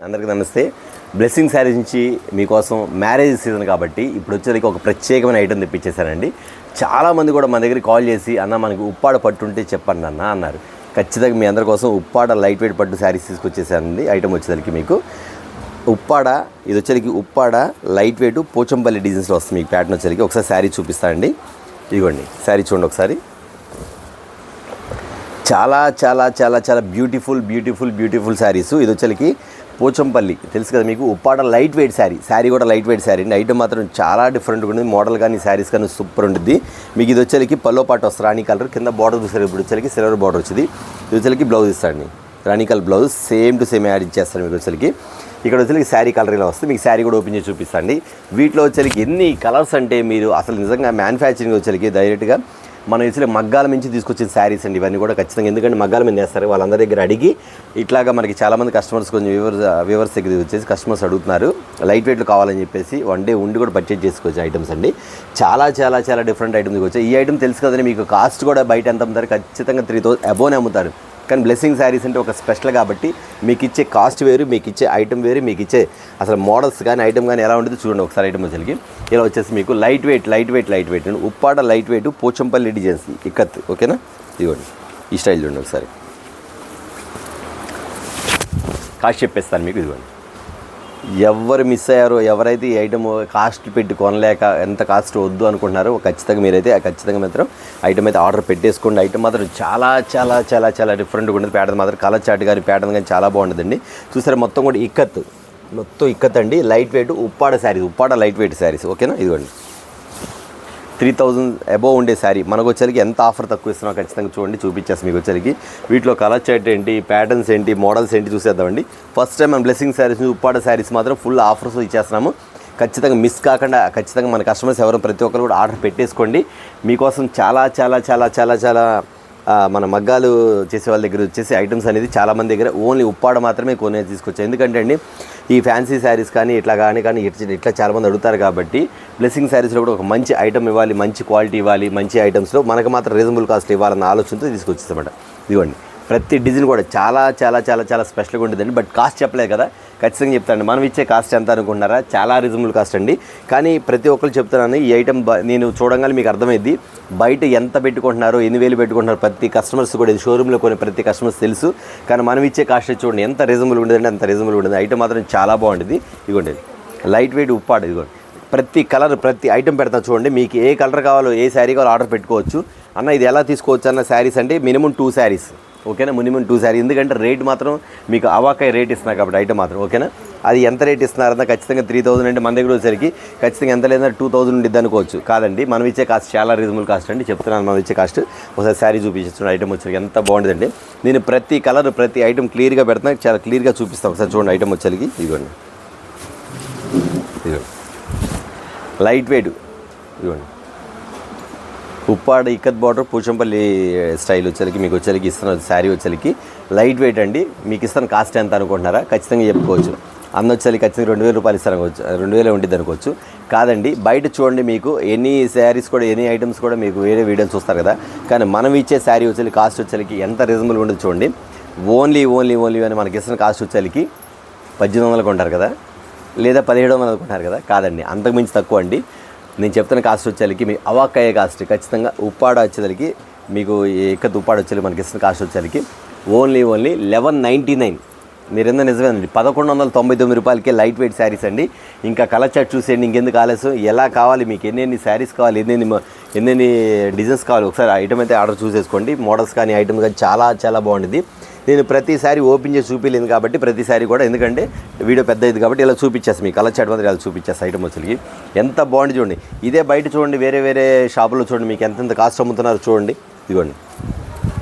అందరికీ నమస్తే. బ్లెస్సింగ్ శారీస్ నుంచి మీకోసం మ్యారేజ్ సీజన్ కాబట్టి ఇప్పుడు వచ్చేసరికి ఒక ప్రత్యేకమైన ఐటెం తెప్పించేశానండి. చాలామంది కూడా మన దగ్గర కాల్ చేసి అన్న మనకి ఉప్పాడ పట్టు ఉంటే చెప్పండి అన్న అన్నారు. ఖచ్చితంగా మీ అందరి కోసం ఉప్పాడ లైట్ వెయిట్ పట్టు శారీస్ తీసుకొచ్చేసానండి. ఐటెం వచ్చేసరికి మీకు ఉప్పాడ, ఇది వచ్చేసరికి ఉప్పాడ లైట్ వెయిట్ పోచంపల్లి డిజైన్స్లో వస్తుంది. మీకు ప్యాటర్న్ వచ్చేసరికి ఒకసారి శారీ చూపిస్తానండి. ఇదిగోండి శారీ చూడండి ఒకసారి. చాలా చాలా చాలా చాలా బ్యూటిఫుల్ శారీస్. ఇది వచ్చేసరికి పోచంపల్లి తెలుసు కదా మీకు. ఉప్పాడ లైట్ వెయిట్ శారీ కూడా లైట్ వెయిట్ శారీ అండి. ఐటమ్ మాత్రం చాలా డిఫరెంట్గా ఉంటుంది. మోడల్ కానీ శారీస్ కానీ సూపర్ ఉంటుంది. మీకు ఇది వచ్చేసరికి పల్లో పాటు వస్తుంది రాణి కలర్, కింద బార్డర్ చూసారు. ఇప్పుడు వచ్చేసరికి సిల్వర్ బార్డర్ వచ్చింది. ఇది వచ్చేసరికి బ్లౌజ్ ఇస్తాడండి, రాణి colour blouse same to same ad ఇచ్చేస్తాను. మీకు వచ్చేసరికి ఇక్కడ వచ్చేసరికి శారీ కలర్ ఇలా వస్తుంది. మీకు శారీ కూడా ఓపెన్ చేసి చూపిస్తాండి. వీటిలో వచ్చేసరికి ఎన్ని కలర్స్ అంటే మీరు అసలు నిజంగా మ్యానుఫ్యాక్చరింగ్ వచ్చేసరికి డైరెక్ట్గా మనం ఇచ్చే మగ్గాల నుంచి తీసుకొచ్చిన శారీస్ అండి ఇవన్నీ కూడా ఖచ్చితంగా. ఎందుకంటే మగ్గాల మీద వేస్తారు. వాళ్ళందరి దగ్గర అడిగి ఇట్లాగా మనకి చాలామంది కస్టమర్స్ కొంచెం వ్యూవర్స్ దగ్గర వచ్చేసి కస్టమర్స్ అడుగుతున్నారు లైట్ వెయిట్లు కావాలని చెప్పేసి. వన్ డే ఉండి కూడా పర్చేజ్ చేసుకోవచ్చు ఐటమ్స్ అండి. చాలా చాలా చాలా డిఫరెంట్ ఐటమ్స్ వచ్చాయి. ఈ ఐటమ్ తెలుసు కదండి మీకు. కాస్ట్ కూడా బయట ఎంత అమ్ముతారు, ఖచ్చితంగా 3000 అబోనే అమ్ముతారు. కానీ బ్లెస్సింగ్ శారీస్ అంటే ఒక స్పెషల్ కాబట్టి మీకు ఇచ్చే కాస్ట్ వేరు, మీకు ఇచ్చే ఐటమ్ వేరు, మీకు ఇచ్చే అసలు మోడల్స్ కానీ ఐటమ్ కానీ ఎలా ఉంటుంది చూడండి ఒకసారి. ఐటమ్ వచ్చేసరికి ఇలా వచ్చేసి మీకు light weight Uppada light weight Pochampalli designs ikat. ఓకేనా, ఇదిగోండి ఈ స్టైల్ చూడండి ఒకసారి. కాస్ట్ చెప్పేస్తాను మీకు. ఇదిగోండి ఎవరు మిస్ అయ్యారో, ఎవరైతే ఈ ఐటమ్ కాస్ట్ పెట్టి కొనలేక ఎంత కాస్ట్ వద్దు అనుకుంటున్నారో ఖచ్చితంగా మీరైతే ఖచ్చితంగా మాత్రం ఐటమ్ అయితే ఆర్డర్ పెట్టేసుకోండి. ఐటమ్ మాత్రం చాలా చాలా చాలా చాలా డిఫరెంట్గా ఉంటుంది. ప్యాటర్న్ మాత్రం కలర్ చాట్ కానీ ప్యాటర్న్ కానీ చాలా బాగుంటుందండి. చూసారా మొత్తం కూడా మొత్తం ఇక్కత్ అండి. Light weight Uppada saris, Uppada light wait saris. ఓకేనా, ఇదిగోండి 3000 అబోవ్ ఉండే శారీ మనకు వచ్చేసరికి ఎంత ఆఫర్ తక్కువ ఇస్తున్నాం ఖచ్చితంగా చూడండి, చూపించేస్తాం మీకు వచ్చేసరికి. వీటిలో కలర్ చార్ట్ ఏంటి, ప్యాటర్న్స్ ఏంటి, మోడల్స్ ఏంటి చూసేద్దామండి. ఫస్ట్ టైం మన బ్లెస్సింగ్ శారీస్ ఉప్పాడ శారీస్ మాత్రం ఫుల్ ఆఫర్స్ ఇచ్చేస్తున్నాము. ఖచ్చితంగా మిస్ కాకుండా ఖచ్చితంగా మన కస్టమర్స్ ఎవరు ప్రతి ఒక్కరు కూడా ఆర్డర్ పెట్టేసుకోండి. మీకోసం చాలా చాలా చాలా చాలా చాలా మన మగ్గాలు చేసే వాళ్ళ దగ్గర వచ్చేసి ఐటమ్స్ అనేది చాలామంది దగ్గర ఓన్లీ ఉప్పాడ మాత్రమే కొనే తీసుకొచ్చాయి. ఎందుకంటే అండి ఈ ఫ్యాన్సీ శారీస్ కానీ ఇట్లా చాలామంది అడుగుతారు కాబట్టి బ్లెస్సింగ్ శారీస్లో కూడా ఒక మంచి ఐటమ్ ఇవ్వాలి, మంచి క్వాలిటీ ఇవ్వాలి, మంచి ఐటమ్స్లో మనకు మాత్రం రీజనబుల్ కాస్ట్ ఇవ్వాలన్న ఆలోచనతో తీసుకొచ్చేసామట. ఇదిగోండి ప్రతి డిజైన్ కూడా చాలా చాలా చాలా చాలా స్పెషల్గా ఉంటుందండి. బట్ కాస్ట్ చెప్పలేదు కదా, ఖచ్చితంగా చెప్తాను. మనం ఇచ్చే కాస్ట్ ఎంత అనుకుంటున్నారా, చాలా రీజనబుల్ కాస్ట్ అండి. కానీ ప్రతి ఒక్కరు చెప్తున్నాను ఈ ఐటమ్ నేను చూడంగానే మీకు అర్థమైంది బయట ఎంత పెట్టుకుంటున్నారో, 8,000 పెట్టుకుంటున్నారు ప్రతి కస్టమర్స్ కూడా. ఇది షోరూంలో కొన్ని ప్రతి కస్టమర్స్ తెలుసు. కానీ మనం ఇచ్చే కాస్ట్ చూడండి ఎంత రీజనబుల్ ఉండదండి, అంత రీజనబుల్ ఉంటుంది. ఐటమ్ మాత్రం చాలా బాగుంటుంది. ఇదిగోండి లైట్ వెయిట్ ఉప్పాడ. ఇదిగోండి ప్రతి కలర్ ప్రతి ఐటమ్ పెడతా చూడండి. మీకు ఏ కలర్ కావాలో, ఏ శారీ కావాలో ఆర్డర్ పెట్టుకోవచ్చు. అన్న ఇది ఎలా తీసుకోవచ్చు అన్న శారీస్ అంటే మినిమం 2 శారీస్. ఓకేనా, మినిమం 2 శారీ. ఎందుకంటే రేట్ మాత్రం మీకు అవాకాయ రేట్ ఇస్తున్నారు కాబట్టి ఐటమ్ మాత్రం. ఓకేనా, అది ఎంత రేట్ ఇస్తున్నారన్నా ఖచ్చితంగా 3000 అంటే మన దగ్గర వచ్చేసరికి ఖచ్చితంగా ఎంత లేదన్నా 2000 ఉండిద్ది అనుకోవచ్చు. కాదండి మనం ఇచ్చే కాస్ట్ చాలా రీజనబుల్ కాస్ట్ అండి. చెప్తున్నాను మనం ఇచ్చే కాస్ట్. ఒకసారి శారీ చూపించిన ఐటమ్ వచ్చేసరికి ఎంత బాగుంటుందండి. నేను ప్రతి కలర్ ప్రతి ఐటమ్ క్లియర్గా పెడుతున్నా, చాలా క్లియర్గా చూపిస్తాను. ఒకసారి చూడండి ఐటమ్ వచ్చేసరికి. ఇదిగోండి లైట్ వెయిట్. ఇదిగోండి ఉప్పాడ ఇక్కత్ బార్డర్ పోచంపల్లి స్టైల్ వచ్చేసరికి మీకు వచ్చేసరికి ఇస్తున్న శారీ వచ్చేసరికి లైట్ వెయిట్ అండి. మీకు ఇస్తాను కాస్ట్ ఎంత అనుకుంటున్నారా, ఖచ్చితంగా చెప్పుకోవచ్చు. అన్న వచ్చేసరికి ఖచ్చితంగా 2000 రూపాయలు ఇస్తారు అనుకోవచ్చు, 2000 ఉంటుంది అనుకోవచ్చు. కాదండి బయట చూడండి మీకు ఎన్ని శారీస్ కూడా ఎన్ని ఐటమ్స్ కూడా మీకు వేరే వీడియోలు చూస్తారు కదా. కానీ మనం ఇచ్చే శారీ వచ్చేసరికి కాస్ట్ వచ్చేసరికి ఎంత రీజనబుల్గా ఉంటుంది చూడండి. ఓన్లీ అని మనకి ఇస్తున్న కాస్ట్ వచ్చేసరికి 1800 కొంటారు కదా, లేదా 1700 కొంటారు కదా. కాదండి అంతకుమించి తక్కువ అండి. నేను చెప్తున్న కాస్ట్ వచ్చేసరికి మీ అవాకాయ కాస్ట్ ఖచ్చితంగా ఉప్పాడ వచ్చేసరికి మీకు ఇక్కత్ ఉప్పాడ వచ్చేసరికి మనకి ఇస్తున్న కాస్ట్ వచ్చేసరికి ఓన్లీ 1199. మీరు ఎంత నిజమేనండి 1199 రూపాయలకే లైట్ వెయిట్ శారీస్ అండి. ఇంకా కలర్ చార్ట్ చూసేయండి, ఇంకెందుకు ఆలస్యం. ఎలా కావాలి మీకు, ఎన్ని శారీస్ కావాలి, ఎన్ని డిజైన్స్ కావాలి, ఒకసారి ఐటమ్ అయితే ఆర్డర్ చూసేసుకోండి. మోడల్స్ కానీ ఐటమ్ కానీ చాలా చాలా బాగుంటుంది. నేను ప్రతిసారి ఓపెన్ చేసి చూపించలేదు కాబట్టి ప్రతిసారి కూడా, ఎందుకంటే వీడియో పెద్ద ఇది కాబట్టి ఇలా చూపించేస్తాను. మీకు కలర్ చాట్ మాత్రం ఇలా చూపించేస్తాను ఐటమ్ వచ్చేసరికి. ఎంత బాగుంది చూడండి. ఇదే బయట చూడండి, వేరే షాపులో చూడండి మీకు ఎంతెంత కాస్ట్ అమ్ముతున్నారో చూడండి. ఇదిగోండి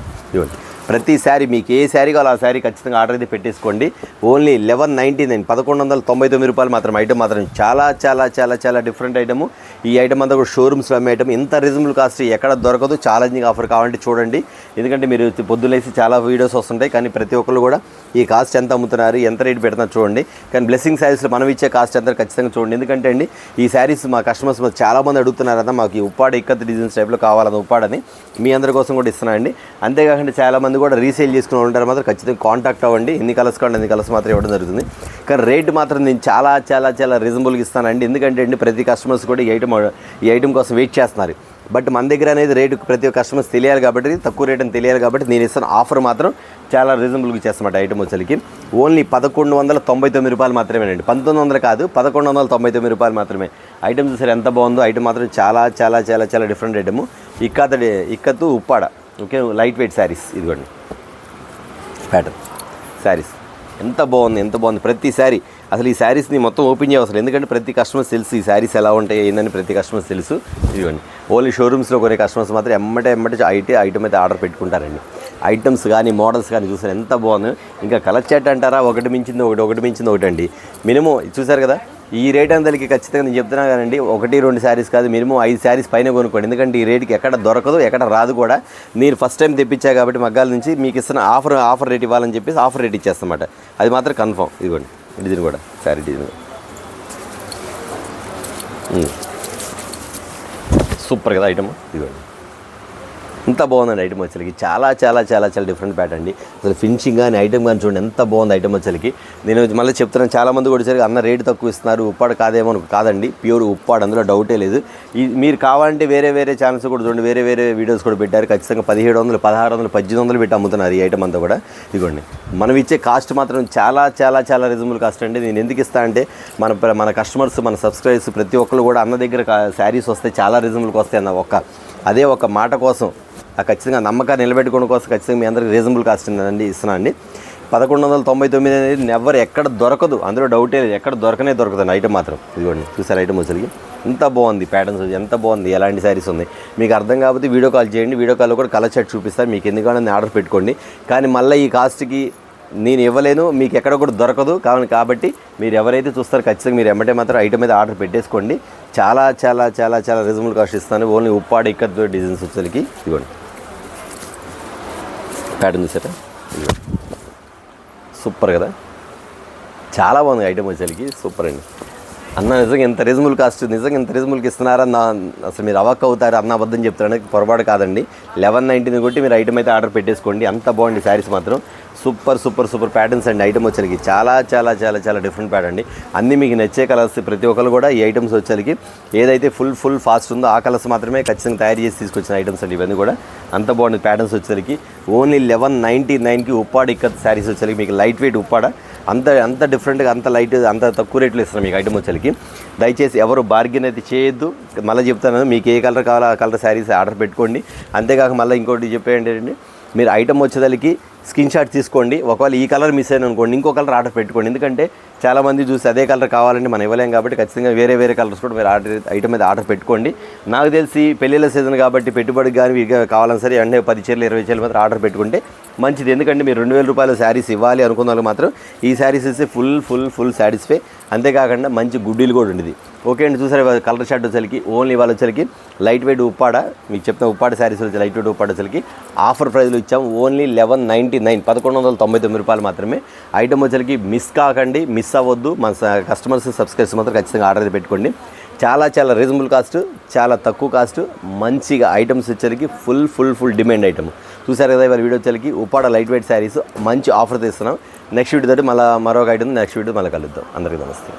ప్రతి శారీ మీకు ఏ శారీ కావాలో ఆ శారీ ఖచ్చితంగా ఆర్డర్ అయితే పెట్టేసుకోండి. ఓన్లీ 1199 1199 రూపాయలు మాత్రం. ఐటమ్ మాత్రం చాలా చాలా చాలా చాలా డిఫరెంట్ ఐటమ్. ఈ ఐటమ్ అంతా కూడా షోరూమ్స్లో అమ్మే ఐటమ్. ఇంత రీజనబుల్ కాస్ట్ ఎక్కడ దొరకదు. ఛాలెంజింగ్ ఆఫర్ కావాలంటే చూడండి. ఎందుకంటే మీరు పొద్దులేసి చాలా వీడియోస్ వస్తుంటాయి, కానీ ప్రతి ఒక్కరు కూడా ఈ కాస్ట్ ఎంత అమ్ముతున్నారు, ఎంత రేట్ పెడుతున్నారు చూడండి. కానీ బ్లెస్సింగ్ శారీస్లో మనం ఇచ్చే కాస్ట్ ఎంత ఖచ్చితంగా చూడండి. ఎందుకంటే అండి ఈ శారీస్ మా కస్టమర్స్ చాలామంది అడుగుతున్నారు కదా, మాకు ఈ ఉప్పాడ ఇక్కత్ డిజైన్స్ టైప్లో కావాలని ఉప్పాడని. మీ అందరి కోసం కూడా ఇస్తున్నా అండి. అంతేకాకుండా చాలామంది కూడా రీసేల్ చేసుకుని ఉంటారు మాత్రం ఖచ్చితంగా కాంటాక్ట్ అవ్వండి. ఎన్ని కలర్స్ కావాలి అన్ని కలర్స్ మాత్రం ఇవ్వడం జరుగుతుంది. కానీ రేటు మాత్రం నేను చాలా చాలా చాలా రీజనబుల్గా ఇస్తానండి. ఎందుకంటే అండి ప్రతి కస్టమర్స్ కూడా ఈ ఐటమ్ కోసం వెయిట్ చేస్తున్నారు. బట్ మన దగ్గర అనేది రేటు ప్రతి ఒక్క కస్టమర్స్ తెలియాలి కాబట్టి, తక్కువ రేట్ అని తెలియాలి కాబట్టి నేను ఇస్తాను ఆఫర్ మాత్రం చాలా రీజనబుల్గా చేస్తామాట. ఐటమ్ వచ్చేసరికి ఓన్లీ 1199 రూపాయలు మాత్రమేనండి. 1900 కాదు, 1199 రూపాయలు మాత్రమే. ఐటమ్ చూసారు ఎంత బాగుందో. ఐటమ్ మాత్రం చాలా చాలా చాలా చాలా different item. Ikat Uppada, okay, light weight saris. ఇదిగోండి ప్యాటర్న్ శారీస్ ఎంత బాగుంది. ప్రతి శారీ అసలు ఈ శారీస్ని మొత్తం ఓపెన్ చేయవసరం, ఎందుకంటే ప్రతి కస్టమర్స్ తెలుసు ఈ శారీస్ ఎలా ఉంటాయి ఏందని ప్రతి కస్టమర్స్ తెలుసు. ఇదిగోండి ఓన్లీ షోరూమ్స్లో కొనే కస్టమర్స్ మాత్రం ఎమ్మటే ఐటమ్ అయితే ఆర్డర్ పెట్టుకుంటారండి. ఐటమ్స్ కానీ మోడల్స్ కానీ చూసారు ఎంత బాగుంది. ఇంకా కలర్ చాట్ అంటారా, ఒకటి మించింది ఒకటి అండి. మినిమం చూసారు కదా, ఈ రేట్ అందరికి ఖచ్చితంగా నేను చెప్తున్నా కానండి, 1-2 శారీస్ కాదు, మినిమం 5 శారీస్ పైన కొనుక్కోండి. ఎందుకంటే ఈ రేట్కి ఎక్కడ దొరకదు, ఎక్కడ రాదు కూడా. నేను ఫస్ట్ టైం తెప్పించా కాబట్టి మగ్గాల నుంచి మీకు ఇస్తున్న ఆఫర్ రేట్ ఇవ్వాలని చెప్పేసి ఆఫర్ రేట్ ఇచ్చేస్తామాట. అది మాత్రం కన్ఫర్మ్. ఇదిగోండి డిజైన్ కూడా శారీ డిజైన్ సూపర్ కదా ఐటమ్. ఇదిగోండి ఎంత బాగుందండి ఐటమ్ వచ్చేసరికి. చాలా చాలా చాలా చాలా డిఫరెంట్ ప్యాటర్న్ అండి. అసలు ఫినిషింగ్ కానీ ఐటమ్ కానీ చూడండి ఎంత బాగుంది ఐటమ్ వచ్చేసరికి. నేను మళ్ళీ చెప్తున్నాను, చాలామంది కూడా వచ్చేసరికి అన్న రేటు తక్కువ ఇస్తున్నారు, ఉప్పాడు కాదేమో. కాదండి, ప్యూర్ ఉప్పాడు, అందులో డౌటే లేదు. మీరు కావాలంటే వేరే ఛానల్స్ కూడా చూడండి, వేరే వీడియోస్ కూడా పెట్టారు. ఖచ్చితంగా 1700, 1600, 1800 పెట్టి అమ్ముతున్నారు ఈ ఐటమ్ అంతా కూడా. ఇదిగోండి మనం ఇచ్చే కాస్ట్ మాత్రం చాలా చాలా చాలా రీజనబుల్ కాస్ట్ అండి. నేను ఎందుకు ఇస్తా అంటే మన కస్టమర్స్, మన సబ్స్క్రైబర్స్ ప్రతి ఒక్కరు కూడా అన్న దగ్గర శారీస్ వస్తే చాలా రీజనబుల్కి వస్తాయి అన్న అదే ఒక మాట కోసం, ఖచ్చితంగా నమ్మకాన్ని నిలబెట్టుకోవడం కోసం ఖచ్చితంగా మీ అందరికీ రీజనబుల్ కాస్ట్ అండి ఇస్తున్నా అండి. 1199 అనేది నెవర్ ఎక్కడ దొరకదు, అందులో డౌటే లేదు. ఎక్కడ దొరకదండి ఐటమ్ మాత్రం. ఇదిగోండి చూసారు ఐటమ్ వచ్చేసరికి ఎంత బాగుంది, ప్యాటర్న్స్ ఎంత బాగుంది, ఎలాంటి శారీస్ ఉంది. మీకు అర్థం కాకపోతే వీడియో కాల్ చేయండి, వీడియో కాల్లో కూడా కలర్ చార్ట్ చూపిస్తాను. మీకు ఎందుకంటే ఆర్డర్ పెట్టుకోండి. కానీ మళ్ళీ ఈ కాస్ట్కి నేను ఇవ్వలేను, మీకు ఎక్కడ కూడా దొరకదు. కాబట్టి మీరు ఎవరైతే చూస్తారో ఖచ్చితంగా మీరు ఎమ్మటే మాత్రం ఐటమ్ మీద ఆర్డర్ పెట్టేసుకోండి. చాలా చాలా చాలా చాలా రీజనబుల్ కాస్ట్ ఇస్తాను. ఓన్లీ ఉప్పాడు ఇక్కత్ డిజైన్స్ వచ్చేసరికి ఇదిగోండి ప్యాటర్న్ చూసారా, సూపర్ కదా, చాలా బాగుంది ఐటమ్ వచ్చేసరికి. సూపర్ అండి. అన్న నిజంగా ఎంత రీజనబుల్ కాస్ట్, నిజంగా ఎంత రీజనబుల్కి ఇస్తున్నారా అసలు మీరు అవాక్ అవుతారు. అన్న అబద్ధం చెప్తారని పొరపాటు కాదండి. 1190 కొట్టి మీరు ఐటమ్ అయితే ఆర్డర్ పెట్టేసుకోండి. అంత బాగుంది శారీస్ మాత్రం. సూపర్ ప్యాటర్న్స్ అండి. ఐటమ్ వచ్చేసరికి చాలా చాలా చాలా చాలా డిఫరెంట్ ప్యాటర్న్ అండి. అన్నీ మీకు నచ్చే కలర్స్. ప్రతి ఒక్కరు కూడా ఈ ఐటమ్స్ వచ్చేసరికి ఏదైతే ఫుల్ ఫాస్ట్ ఉందో ఆ కలర్స్ మాత్రమే ఖచ్చితంగా తయారు చేసి తీసుకొచ్చిన ఐటమ్స్ అండి ఇవన్నీ కూడా. అంత బాగుంది ప్యాటర్న్స్ వచ్చేసరికి. ఓన్లీ 1199కి ఉప్పాడ ఇక్కత్ శారీస్ వచ్చేసరికి మీకు లైట్ వెయిట్ ఉప్పాడ అంత డిఫరెంట్గా అంత తక్కువ రేట్లో ఇస్తున్నాం మీకు ఐటమ్ వచ్చేసరికి. దయచేసి ఎవరు బార్గెన్ అయితే చేయొద్దు. మళ్ళీ చెప్తాను, మీకు ఏ కలర్ కావాలో ఆ కలర్ శారీస్ ఆర్డర్ పెట్టుకోండి. అంతేకాక మళ్ళీ ఇంకోటి చెప్పేయండి, మీరు ఐటమ్ వచ్చేసరికి స్క్రీన్ షాట్ తీసుకోండి. ఒకవేళ ఈ కలర్ మిస్ అయిన అనుకోండి, ఇంకో కలర్ ఆర్డర్ పెట్టుకోండి. ఎందుకంటే చాలామంది చూసి అదే కలర్ కావాలంటే మనం ఇవ్వలేం కాబట్టి ఖచ్చితంగా వేరే కలర్స్ కూడా మీరు ఐటమ్ మీద ఆర్డర్ పెట్టుకోండి. నాకు తెలిసి పెళ్ళిళ్ళ సీజన్ కాబట్టి పెట్టుబడికి కానీ కావాలని సరే అంటే 10 చీరలు 20 చీరలు మాత్రం ఆర్డర్ పెట్టుకుంటే మంచిది. ఎందుకంటే మీరు 2000 రూపాయల శారీస్ ఇవ్వాలి అనుకున్న వాళ్ళు మాత్రం ఈ శారీస్ ఇస్తే ఫుల్ సాటిస్ఫై. అంతేకాకుండా మంచి గుడ్డీలు కూడా ఉండేది. ఓకే అండి, చూసారు కలర్ షర్ట్ వచ్చేసరికి ఓన్లీ వాళ్ళు వచ్చేసరికి లైట్ వెయిట్ ఉప్పాడ, మీకు చెప్తున్న ఉప్పాడ శారీస్ వచ్చి లైట్ వెయిట్ ఉప్పాడ వచ్చేసరికి ఆఫర్ ప్రైజ్లో ఇచ్చాము. ఓన్లీ 1199, 1199 రూపాయలు మాత్రమే. ఐటమ్ వచ్చేసరికి మిస్ కాకండి, మిస్ అవ్వద్దు. మన కస్టమర్స్ సబ్స్క్రైబర్స్ మాత్రం ఖచ్చితంగా ఆర్డర్ పెట్టుకోండి. చాలా చాలా రీజనబుల్ కాస్ట్, చాలా తక్కువ కాస్ట్, మంచిగా ఐటమ్స్ వచ్చేసరికి ఫుల్ డిమాండ్ ఐటమ్. చూసారు కదా ఇవాళ వీడియో వచ్చేసరికి ఉప్పాడ లైట్ వెయిట్ శారీస్ మంచి ఆఫర్ తీస్తున్నాం. నెక్స్ట్ వీడియో తోటి మరొక ఐటమ్ నెక్స్ట్ వీడియో మళ్ళీ కలుద్దాం. అందరికీ నమస్తే.